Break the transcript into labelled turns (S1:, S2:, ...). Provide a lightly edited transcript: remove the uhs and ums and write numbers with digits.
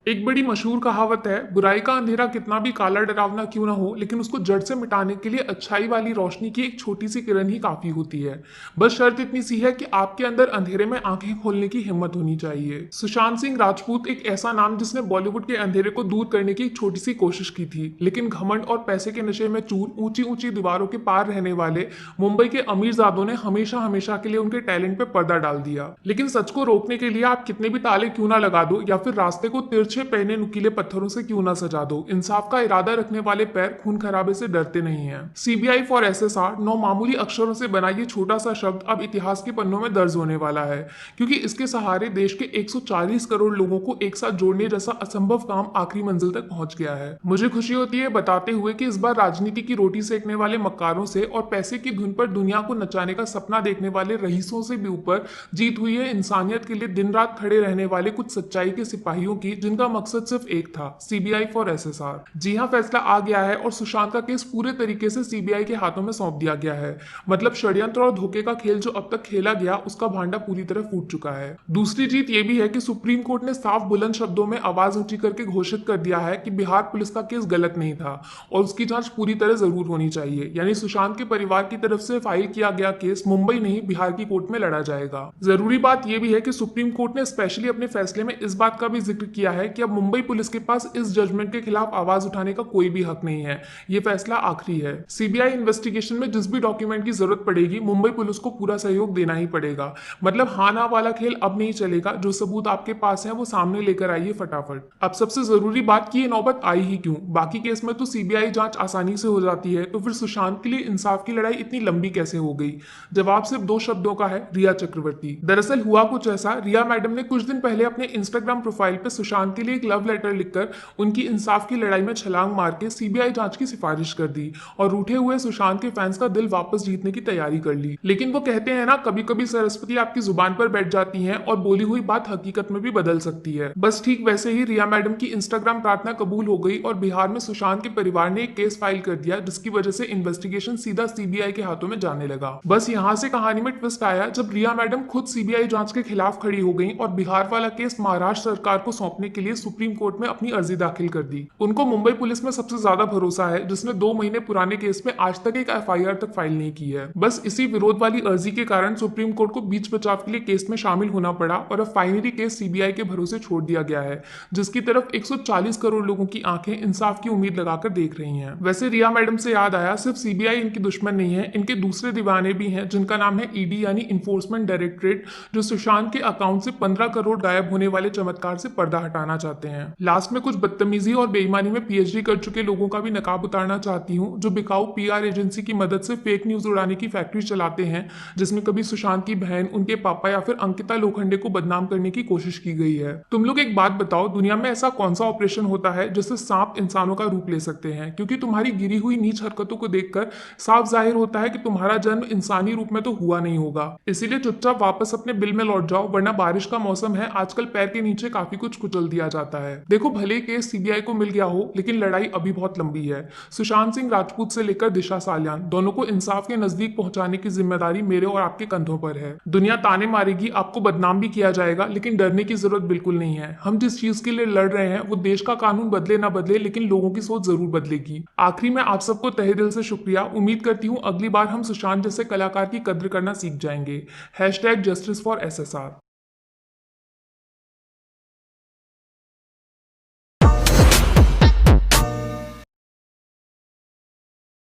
S1: एक बड़ी मशहूर कहावत है, बुराई का अंधेरा कितना भी काला डरावना क्यों ना हो, लेकिन उसको जड़ से मिटाने के लिए अच्छाई वाली रोशनी की एक छोटी सी किरण ही काफी होती है। बस शर्त इतनी सी है कि आपके अंदर अंधेरे में आंखें खोलने की हिम्मत होनी चाहिए। सुशांत सिंह राजपूत एक ऐसा नाम जिसने बॉलीवुड के अंधेरे को दूर करने की एक छोटी सी कोशिश की थी, लेकिन घमंड और पैसे के नशे में चूर ऊंची ऊंची दीवारों के पार रहने वाले मुंबई के अमीरजादों ने हमेशा हमेशा के लिए उनके टैलेंट पे पर्दा डाल दिया। लेकिन सच को रोकने के लिए आप कितने भी ताले क्यों ना लगा दो या फिर रास्ते को तिरछे पहने नुकीले पत्थरों से क्यों ना सजा दो, इंसाफ का इरादा रखने वाले पैर खून खराबे से डरते नहीं हैं। सीबीआई फॉर एसएसआर 9 मामूली अक्षरों से बना ये छोटा सा शब्द अब इतिहास के पन्नों में दर्ज होने वाला है, क्योंकि इसके सहारे देश के 140 करोड़ लोगों को एक साथ जोड़ने जैसा असंभव काम आखिरी मंजिल तक पहुंच गया है। मुझे खुशी होती है बताते हुए कि इस बार राजनीति की रोटी सेकने वाले मक्कारों से और पैसे की धुन पर दुनिया को नचाने का सपना देखने वाले रईसों से भी ऊपर जीत हुई है इंसानियत के लिए दिन रात खड़े रहने वाले कुछ सच्चाई के सिपाहियों की, जिनका मकसद सिर्फ एक था, सीबीआई फॉर एसएसआर। जी हां, फैसला आ गया है और सुशांत का केस पूरे तरीके से सीबीआई के हाथों में सौंप दिया गया है। मतलब षड्यंत्र और धोखे का खेल जो अब तक खेला गया उसका भांडा पूरी तरह फूट चुका है। दूसरी जीत यह भी है कि सुप्रीम कोर्ट ने साफ बुलंद शब्दों में आवाज ऊंची करके घोषित कर दिया है कि बिहार पुलिस का केस गलत नहीं था और उसकी जांच पूरी तरह जरूर होनी चाहिए। यानी सुशांत के परिवार की तरफ से फाइल किया गया केस मुंबई नहीं बिहार की कोर्ट में लड़ा जाएगा। जरूरी बात यह भी है कि सुप्रीम कोर्ट ने स्पेशली अपने फैसले में इस बात का भी जिक्र किया है कि अब मुंबई पुलिस के पास इस जजमेंट के खिलाफ आवाज उठाने का कोई भी हक नहीं है। यह फैसला आखिरी है। सीबीआई इन्वेस्टिगेशन में जिस भी डॉक्यूमेंट की जरूरत पड़ेगी मुंबई पुलिस को पूरा सहयोग देना ही पड़ेगा। मतलब हाँ ना वाला खेल अब नहीं चलेगा। जो सबूत आपके पास है वो सामने लेकर आइए फटाफट। अब सबसे जरूरी बात की ये नौबत आई ही क्यों? बाकी केस में तो सीबीआई जांच आसानी से हो जाती है, तो फिर सुशांत के लिए इंसाफ की लड़ाई इतनी लंबी कैसे हो गई? जवाब सिर्फ दो शब्दों का है, रिया चक्रवर्ती। दरअसल हुआ कुछ ऐसा, रिया मैडम ने कुछ दिन पहले अपने इंस्टाग्राम प्रोफाइल पर सुशांत के लिए एक लव लेटर लिखकर उनकी इंसाफ की लड़ाई में छलांग मार के सीबीआई जांच की सिफारिश कर दी और रूठे हुए सुशांत के फैंस का दिल वापस जीतने की तैयारी कर ली। लेकिन वो कहते हैं ना, कभी कभी सरस्वती आपकी जुबान पर बैठ जाती हैं और बोली हुई बात हकीकत में भी बदल सकती है। बस ठीक वैसे ही रिया मैडम की इंस्टाग्राम प्रार्थना कबूल हो गई और बिहार में सुशांत के परिवार ने एक केस फाइल कर दिया, जिसकी वजह से इन्वेस्टिगेशन सीधा सीबीआई के हाथों में जाने लगा। बस यहाँ से कहानी में ट्विस्ट आया जब रिया मैडम खुद सीबीआई जांच के खिलाफ खड़ी हो गई और बिहार वाला केस महाराष्ट्र सरकार को सौंपने के लिए सुप्रीम कोर्ट में अपनी अर्जी दाखिल कर दी। उनको मुंबई पुलिस में सबसे ज्यादा भरोसा है, जिसने 2 महीने पुराने केस में आज तक एक एफआईआर तक फाइल नहीं की है। बस इसी विरोध वाली अर्जी के कारण सुप्रीम कोर्ट को बीच बचाव के लिए केस में शामिल होना पड़ा और अब फाइनली केस सीबीआई के भरोसे छोड़ दिया गया है, जिसकी तरफ 140 करोड़ लोगों की आंखें इंसाफ की उम्मीद लगाकर देख रही हैं। वैसे रिया मैडम से याद आया, सिर्फ सीबीआई इनकी दुश्मन नहीं है, इनके दूसरे दीवाने भी हैं, जिनका नाम है ईडी यानी इन्फोर्समेंट डायरेक्टरेट, जो सुशांत के अकाउंट से 15 करोड़ गायब होने वाले चमत्कार से पर्दा हटाना चाहते हैं। लास्ट में कुछ बदतमीजी और बेईमानी में पीएचडी कर चुके लोगों का भी नकाब उतारना चाहती हूँ, जो बिकाऊ पीआर एजेंसी की मदद से फेक न्यूज उड़ाने की फैक्ट्री चलाते हैं, जिसमें कभी सुशांत की बहन, उनके पापा या फिर अंकिता लोखंडे को बदनाम करने की कोशिश की गई है। तुम लोग एक बात बताओ, दुनिया में ऐसा कौन सा ऑपरेशन होता है जिससे सांप इंसानों का रूप ले सकते हैं? क्योंकि तुम्हारी गिरी हुई नीच हरकतों को देखकर साफ जाहिर होता है कि तुम्हारा जन्म इंसानी रूप में तो हुआ नहीं होगा। इसीलिए चुपचाप वापस अपने बिल में लौट जाओ, वरना बारिश का मौसम है, आजकल पैर के नीचे काफी कुछ कुचल दिया जाता है। देखो, भले केस सीबीआई को मिल गया हो, लेकिन लड़ाई अभी बहुत लंबी है। सुशांत सिंह राजपूत से लेकर दिशा सालियान दोनों को इंसाफ के नजदीक पहुंचाने की जिम्मेदारी मेरे और आपके कंधों पर है। दुनिया ताने मारेगी, आपको बदनाम भी किया जाएगा, लेकिन डरने की जरूरत बिल्कुल नहीं है। हम जिस चीज के लिए लड़ रहे हैं वो देश का कानून बदले ना बदले, लेकिन लोगों की सोच जरूर बदलेगी। आखिरी में आप सबको तहे दिल से शुक्रिया। उम्मीद करती हूँ अगली बार हम सुशांत जैसे कलाकार की कद्र करना सीख जाएंगे। #Justice for SSR.